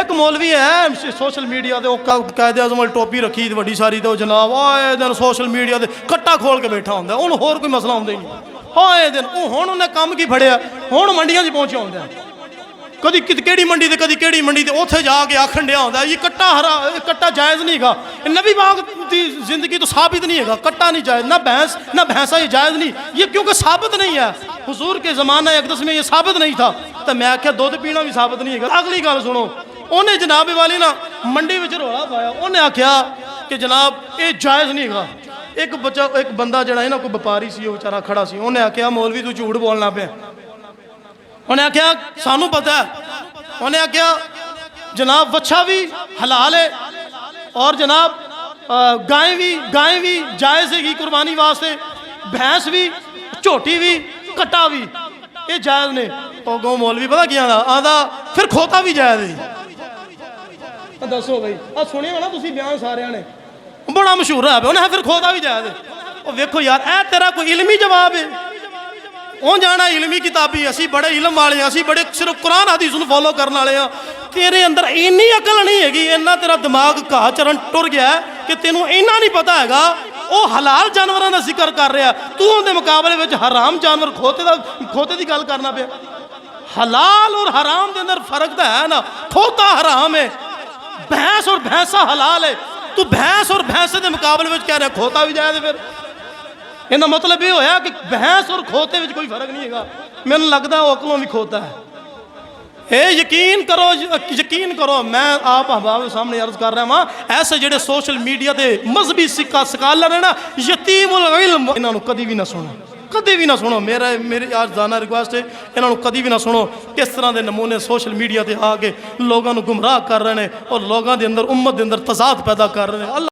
एक मौलवी है सोशल मीडिया ते कायदे आज़म वाली टोपी रखी वड्डी सारी तो जनाब आए दिन सोशल मीडिया ते कट्टा खोल के बैठा होंगे उन्होंने होर कोई मसला आउंदा ही नहीं आए दिन हुण उन्हें काम की फड़िया हुण मंडियां च पहुंचा होंदा कदी केड़ी मंडी ते कदी केड़ी मंडी ते उत्थे जाके आखन दिया होंदा ये कट्टा जायज़ नहीं है नबी बाग की जिंदगी तो साबित नहीं है कट्टा नहीं जायज़ ना भैंसा ये जायज़ नहीं ये क्योंकि साबित नहीं है हुजूर के ज़माना अक़दस में ये साबित नहीं था तो मैं आख्या दुध पीना भी साबित नहीं है। अगली गल सुनो उन्हें जनाब वाली ना मंडी में रौला पाया उन्हें आख्या कि जनाब ये जायज़ नहीं है। एक बंदा जरा है ना कोई व्यापारी सी बेचारा खड़ा सी उन्हें आख्या मौलवी तू झूठ बोलना पे उन्हें आख्या सानू पता है उन्हें आख्या जनाब वच्छा भी हलाल है और जनाब गाय भी जायज़ है कुर्बानी वास्ते भैंस भी झोटी भी कट्टा भी ये जायज़ ने तो गो मौलवी पता क्या आंदा फिर खोता भी जायज़ है। दसो भाई आ सुनिए ना तुसी बयान सारे ने बड़ा मशहूर है उन्हें फिर खोता भी जायज़ है। वेखो यार ए तेरा कोई इलमी जवाब है वो जाना इलमी किताबी असी बड़े इलम वाले असी बड़े सिर्फ कुरान हदीस नूं फॉलो करने वाले हाँ तेरे अंदर इन्नी अकल नहीं हैगी इन्ना तेरा दिमाग घाह चरण टुर गया है कि तेनों इन्ना नहीं पता हैगा वो हलाल जानवरों का जिक्र कर रहा तू उनके मुकाबले में हराम जानवर खोते की गल करना पे हलाल और हराम के अंदर फर्क तो है ना खोता हराम है भैंस और भैंसा हलाल है तू भैंस और भैंसे के मुकाबले में कह रहा खोता भी जाए फिर इनका मतलब ये होया कि भैंस और खोते में कोई फर्क नहीं है मैंने लगता वो अकलों भी खोता है। यकीन करो मैं आप अहबाब के सामने अर्ज कर रहा वहाँ ऐसे जेडे सोशल मीडिया के मजहबी स्कॉलर है ना यतीमुल इल्म इन्हों कभी भी ना सुनो मेरी आज जाना रिक्वेस्ट है इन्हों कभी भी ना सुनो किस तरह के नमूने सोशल मीडिया से आके लोगों को गुमराह कर रहे हैं और लोगों के अंदर उम्मत के अंदर तजाद पैदा कर रहे हैं।